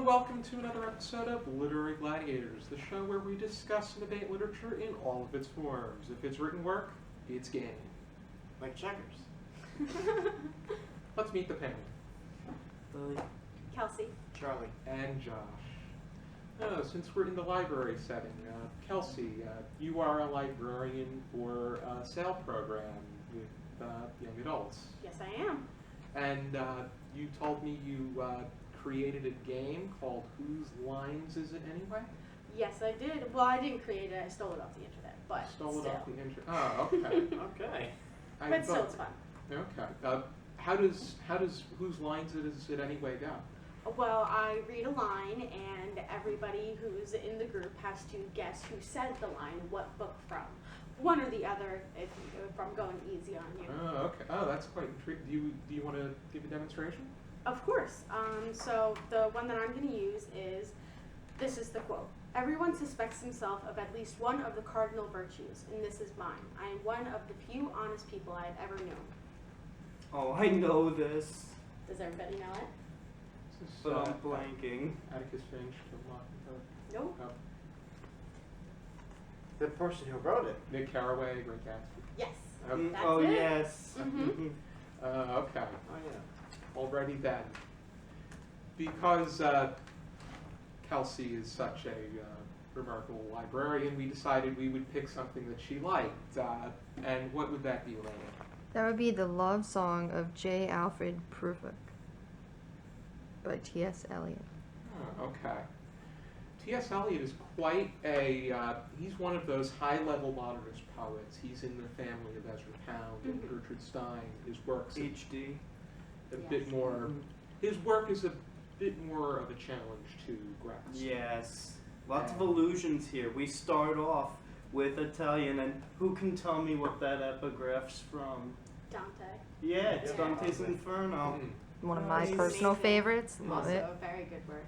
and welcome to another episode of Literary Gladiators, the show where we discuss and debate literature in all of its forms. If it's written work, it's game. Like checkers. Let's meet the panel. Lily. Kelsey. Charlie. And Josh. Since we're in the library setting, Kelsey, you are a librarian for a SAIL program with young adults. Yes, I am. And you told me you created a game called Whose Lines Is It Anyway? Yes, I did. Well, I didn't create it. I stole it off the internet, but Stole it still. off the internet. Oh, okay. Okay. But still, it's fun. Okay. How does Whose Lines Is It Anyway go? Well, I read a line, and everybody who's in the group has to guess who said the line, what book from. One or the other, if I'm going easy on you. Oh, okay. Oh, that's quite intriguing. Do you want to give a demonstration? Of course. So the one that I'm going to use is, this is the quote. Everyone suspects himself of at least one of the cardinal virtues, and this is mine. I am one of the few honest people I have ever known. Oh, I know this, Does everybody know it? This is, but I'm blanking. Atticus Finch to Mockingbird. Nope. Oh, The person who wrote it. Nick Carraway, Great Gatsby. Yes. Okay. That's Oh, it. yes. Mhm. Okay. Oh yeah. Already then. Because Kelsey is such a remarkable librarian, we decided we would pick something that she liked. And what would that be, Laney? That would be the love song of J. Alfred Prufrock by T.S. Eliot. Oh, okay. T.S. Eliot is quite a, he's one of those high-level modernist poets. He's in the family of Ezra Pound and Gertrude Stein. His work's HD. a Yes. bit more, his work is a bit more of a challenge to grasp. Yes. Lots of allusions here. We start off with Italian, and who can tell me what that epigraph's from? Dante. Yeah, it's Yeah. Dante's Inferno. Mm. One of Oh, my he's personal amazing. favorites. Love Also, it. very good work.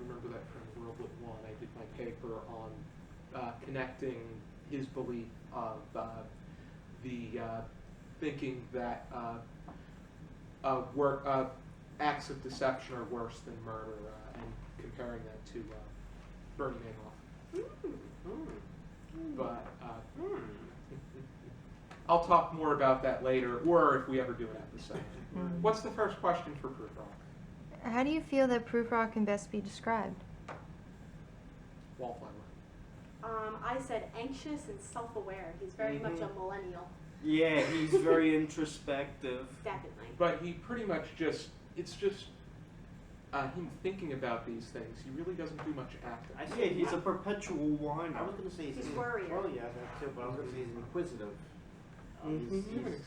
Remember that from World War I. I did my paper on connecting his belief of the thinking that acts of deception are worse than murder, and comparing that to Bernie Madoff. But I'll talk more about that later, or if we ever do an episode. What's the first question for Prufrock? How do you feel that Prufrock can best be described? Wallflower. I said anxious and self-aware. He's very much a millennial. Yeah, he's very introspective. Definitely. But he pretty much it's just him thinking about these things. He really doesn't do much acting. Yeah, he's a perpetual whiner. I was going to say He's worrier. Well, yeah, that too, but I was going to say he's inquisitive. Mhm.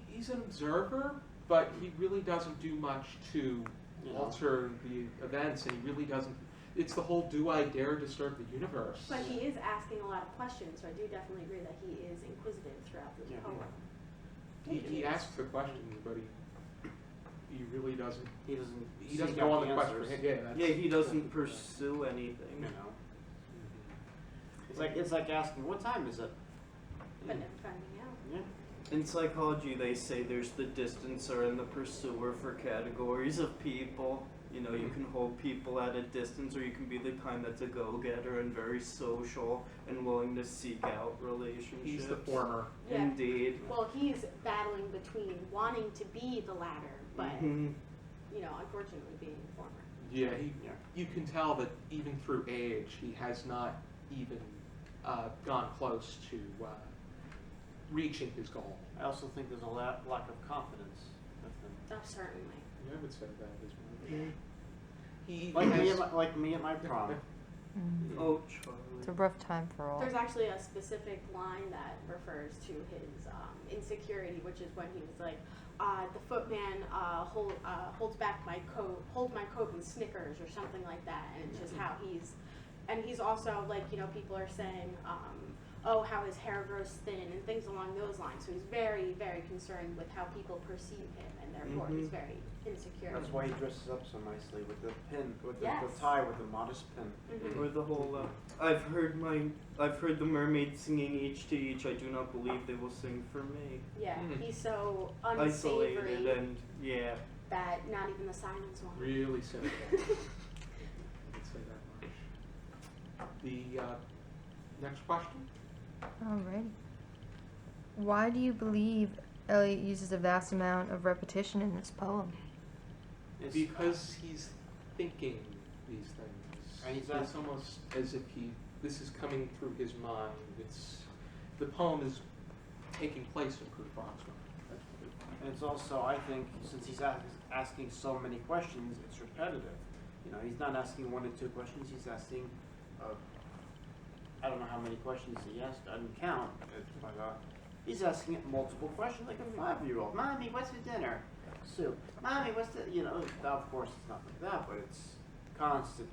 He's an observer, but he really doesn't do much to alter the events, and he really doesn't. It's the whole "do I dare disturb the universe?" But he is asking a lot of questions, so I do definitely agree that he is inquisitive throughout the Yeah. poem. He asks the questions, but he really doesn't. He doesn't. He doesn't seek go out on the question. answers. Yeah, that's, Yeah, he doesn't pursue anything. You know. It's like asking, what time is it? But never finding out. Yeah. In psychology, they say there's the distancer and the pursuer for categories of people. You know, you can hold people at a distance, or you can be the kind that's a go-getter and very social and willing to seek out relationships. he's the former. Yeah. Indeed. Well, he's battling between wanting to be the latter, but Mhm. unfortunately being the former. Yeah, Yeah. you can tell that even through age, he has not even gone close to reaching his goal. I also think there's a lack of confidence with him. Oh, certainly. I would say that as well. He Like me at my prom. Oh, Charlie. It's a rough time for all. There's actually a specific line that refers to his insecurity, which is when he was like, the footman holds back my coat, holds my coat and snickers or something like that, and it's just how he's also like, people are saying, how his hair grows thin and things along those lines. So he's very, very concerned with how people perceive him, and therefore he's very insecure. That's why he dresses up so nicely with the pin, with Yes. the tie with the modest pin. Mhm. Or the whole. I've heard the mermaids singing each to each. I do not believe they will sing for me. Yeah, Mm. he's so Isolated unsavory and yeah. that not even the sirens want him. really cynical. the next question. Alrighty. Why do you believe Eliot uses a vast amount of repetition in this poem? Because he's thinking these things. And he's It's almost as if this is coming through his mind. The poem is taking place in Prufrock's mind. That's what it is. And it's also, I think, since he's asking so many questions, it's repetitive. You know, he's not asking 1 or 2 questions. He's asking, I don't know how many questions he asked. I didn't count, but he's asking multiple questions, like a 5-year-old. Mommy, what's for dinner? Soup. Mommy, what's the? You know, of course it's not like that, but it's constant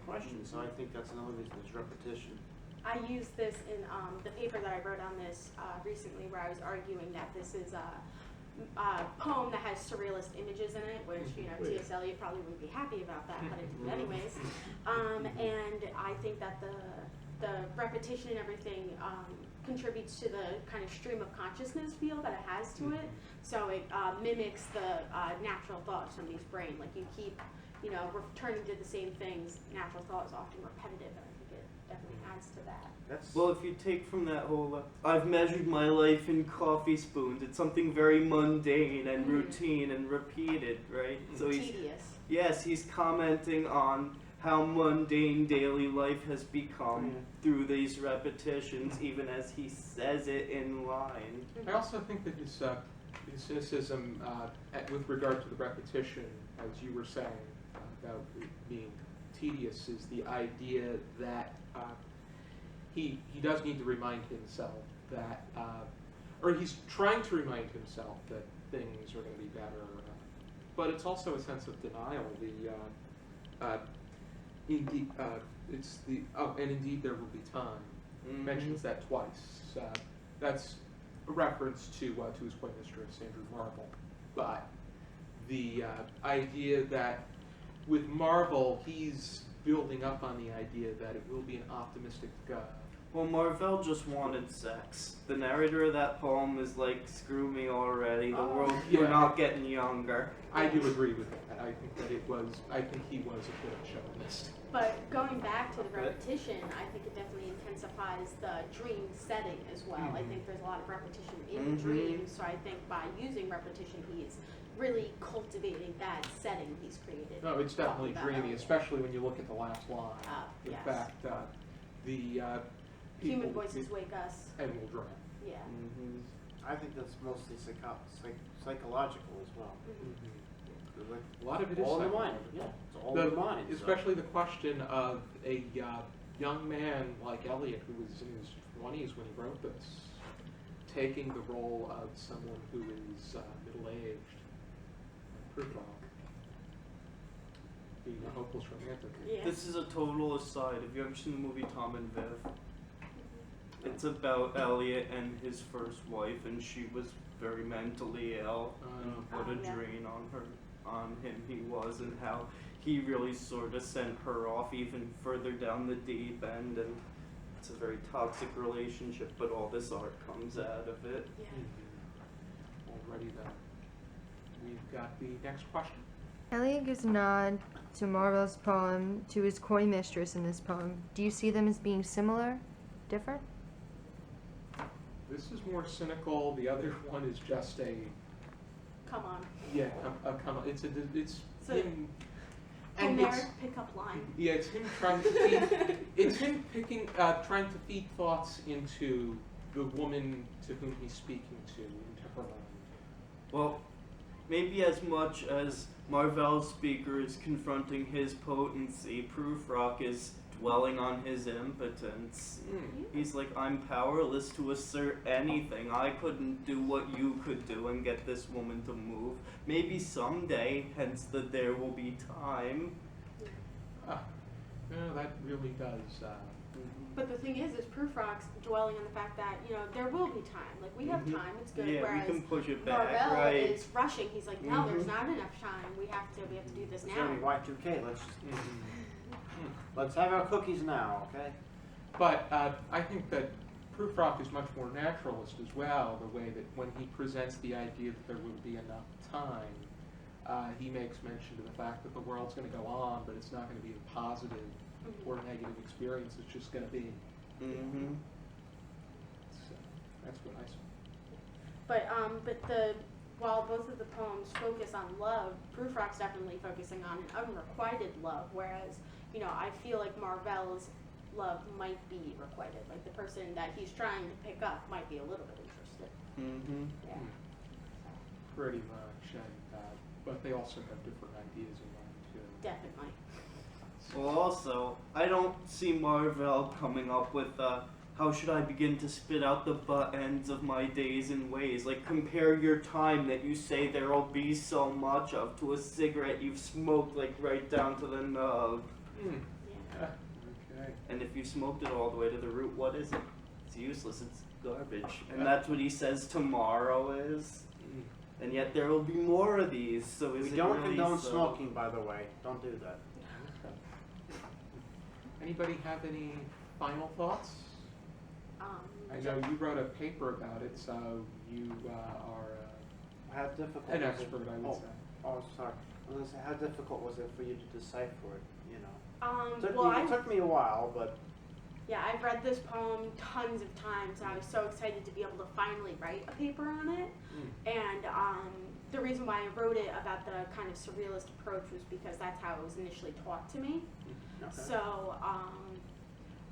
questions. So I think that's another reason there's repetition. I used this in the paper that I wrote on this recently, where I was arguing that this is a poem that has surrealist images in it, which, you know, T.S. Eliot probably wouldn't be happy about that, but it did anyways. And I think that the repetition and everything contributes to the kind of stream of consciousness feel that it has to it. So it mimics the natural thought of somebody's brain. Like you keep, you know, returning to the same things. Natural thought is often repetitive, and I think it definitely adds to that. Well, if you take from that whole, I've measured my life in coffee spoons, it's something very mundane and routine and repeated, right? So he's commenting on how mundane daily life has become through these repetitions, even as he says it in line. I also think that his cynicism with regard to the repetition, as you were saying, about it being tedious, is the idea that he does need to remind himself that, or he's trying to remind himself that things are going to be better, but it's also a sense of denial. Indeed, and indeed there will be time. He mentions that twice. That's a reference to his play mistress, Andrew Marvell. But the idea that with Marvell, he's building up on the idea that it will be an optimistic. Well, Marvell just wanted sex. The narrator of that poem is like, screw me already. The world, we're not getting younger. I do agree with that. I think that I think he was a bit of a chauvinist. But going back to the repetition, I think it definitely intensifies the dream setting as well. I think there's a lot of repetition in dreams, so I think by using repetition, he's really cultivating that setting he's created. No, it's definitely dreamy, especially when you look at the last line. In Yes. fact, the Human people voices wake us. and will drown. Yeah. I think that's mostly psychological as well. A lot of it is all in the mind. psychological. Yeah, it's all in the mind. Especially the question of a young man like Eliot, who was in his 20s when he wrote this, taking the role of someone who is middle-aged, Prufrock, being a hopeless romantic. Yeah. This is a total aside. Have you ever seen the movie Tom and Viv? It's about Eliot and his first wife, and she was very mentally ill, and what a drain on him he was, and how he really sort of sent her off even further down the deep end, and it's a very toxic relationship, but all this art comes out of it. Yeah. Already then. We've got the next question. Eliot gives a nod to Marvell's poem to his coy mistress in this poem. Do you see them as being similar, different? This is more cynical. The other one is just a Come on. yeah. Come on. It's So him. Homeric pickup line. Yeah, it's him trying to feed. It's him trying to feed thoughts into the woman to whom he's speaking to, into her mind. Well, maybe as much as Marvell's speaker is confronting his potency, Prufrock is dwelling on his impotence. He's like, I'm powerless to assert anything. I couldn't do what you could do and get this woman to move. Maybe someday, hence the there will be time. No, that really does. But the thing is Prufrock's dwelling on the fact that, you know, there will be time. Like, we have time, it's good. Yeah, Whereas we can push it back, Marvell right? is rushing. He's like, no, there's not enough time. We have to do this It's now. gonna be Y2K. Let's have our cookies now, okay? But I think that Prufrock is much more naturalist as well, the way that when he presents the idea that there will be enough time, he makes mention to the fact that the world's going to go on, but it's not going to be a positive or negative experience it's just going to be. Mm-hmm. So that's what I saw. But while both of the poems focus on love, Prufrock's definitely focusing on an unrequited love, whereas, you know, I feel like Marvell's love might be requited. Like the person that he's trying to pick up might be a little bit interested. Mm-hmm. Yeah. Pretty much, and but they also have different ideas in mind too. Definitely. Well, also, I don't see Marvell coming up with how should I begin to spit out the butt ends of my days and ways? Like, compare your time that you say there'll be so much of to a cigarette you've smoked, like, right down to the nub. Mm. Yeah. Okay. And if you smoked it all the way to the root, what is it? It's useless, it's garbage. And that's what he says tomorrow is. Mm. And yet there will be more of these, so is We it don't really condone so? smoking, by the way. Don't do that. Okay. Anybody have any final thoughts? I know you wrote a paper about it, so you are How difficult an was expert, it? I would say. Oh, sorry. I was gonna say, how difficult was it for you to decipher it? You know, Well, it took me a while, but yeah, I've read this poem tons of times, and I was so excited to be able to finally write a paper on it. Mm. And the reason why I wrote it about the kind of surrealist approach was because that's how it was initially taught to me. okay. So,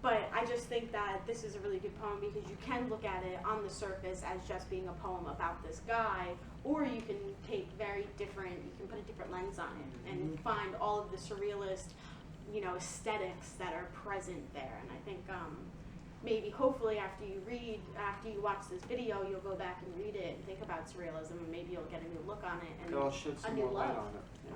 but I just think that this is a really good poem because you can look at it on the surface as just being a poem about this guy, or you can take very different, you can put a different lens on it and find all of the surrealist, you know, aesthetics that are present there. And I think maybe hopefully after you watch this video, you'll go back and read it and think about surrealism, and maybe you'll get a new look on it and I'll shed a some new more light love. on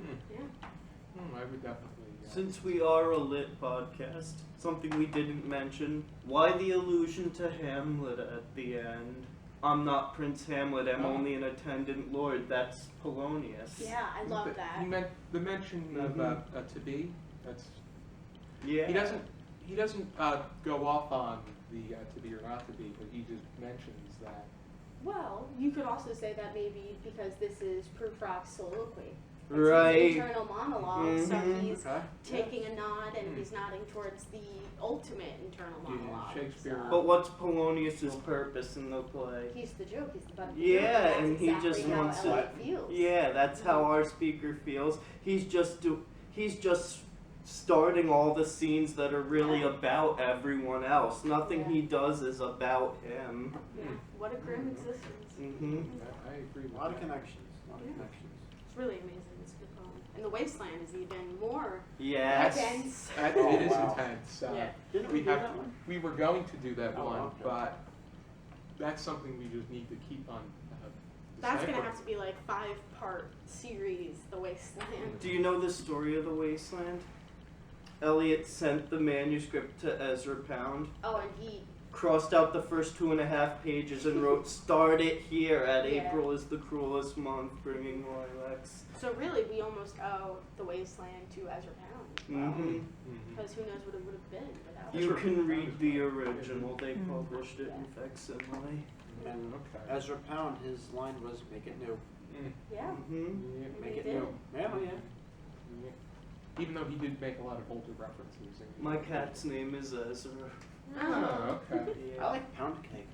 it. Yeah. Yeah. I would definitely. Since we are a lit podcast, something we didn't mention, why the allusion to Hamlet at the end? I'm not Prince Hamlet, I'm Oh. only an attendant lord. That's Polonius. Yeah, I love that. He meant the mention Mhm. of to be. That's Yeah. He doesn't go off on the to be or not to be, but he just mentions that. Well, you could also say that maybe because this is Prufrock's soliloquy. It's Right. his internal monologue, so Mhm. he's Okay. taking a nod and Mm. he's nodding towards the ultimate internal Yeah, monologue. Shakespeare. so- But what's Polonius's purpose in the play? He's the joke, he's the butt of the Yeah, joke, and that's and he exactly just how wants to- Eliot feels. Yeah, that's how our speaker feels. He's just starting all the scenes that are really about everyone else. Nothing Yeah. he does is about him. Yeah, what a grim existence. Mm-hmm. I agree with A lot of that. connections. A lot of Yeah. connections. It's really amazing, it's a good poem. And the wasteland is even more Yes. dense. It is wow. intense. Yeah. Didn't we we do have that to, one? we were going to do that Oh, one, okay. but that's something we just need to keep on. That's gonna deciphering. have to be like 5-part series, The Wasteland. Do you know the story of the Wasteland? Eliot sent the manuscript to Ezra Pound, Oh, and he, crossed out the first 2.5 pages, and wrote, "Start it here at Yeah. April is the cruelest month, bringing lilacs." so really we almost owe The Wasteland to Ezra Pound. Mm-hmm. Mhm. Because who knows what it would have been without You Sure. can read the original. They Mm. published it in facsimile. And Okay. Ezra Pound, his line was "Make it new." Mm. Yeah. Mm-hmm. Yeah. Make He it did. new. Yeah, yeah. Yeah. Even though he did make a lot of older references. in- My cat's name is Ezra. Oh, okay. I like pound cake.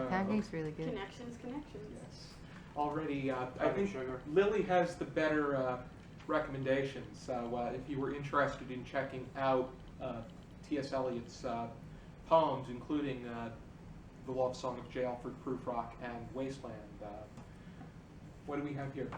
Pancake's really good. Connections. Yes. Already, I Powdered think sugar. Lily has the better recommendations. So if you were interested in checking out T.S. Eliot's poems, including The Love Song of J. Alfred Prufrock and Wasteland, what do we have here?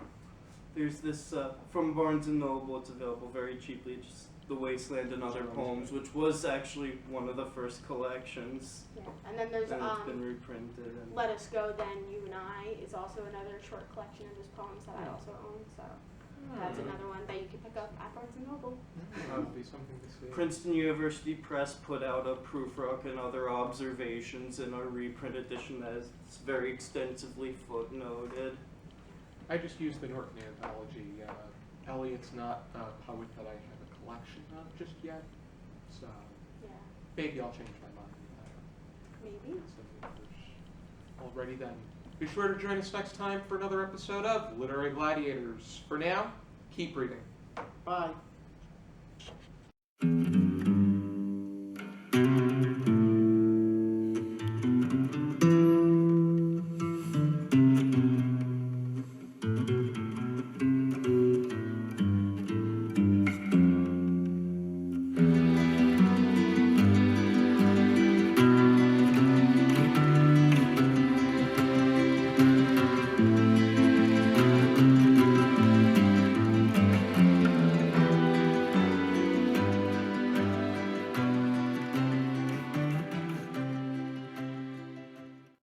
There's this from Barnes and Noble. It's available very cheaply. Just The Wasteland and Other Poems, which was actually one of the first collections, Yeah. And then there's and it's been reprinted. And Let Us Go Then You and I is also another short collection of his poems that I Oh. also own. So that's another one that you can pick up at Barnes and Noble. That would be something to see. Princeton University Press put out a Prufrock and Other Observations in a reprint edition that is very extensively footnoted. I just used the Norton anthology. Eliot's not a poet that I have a collection of just yet, so Yeah. maybe I'll change my mind. Maybe. Alrighty then. Be sure to join us next time for another episode of Literary Gladiators. For now, keep reading. Bye.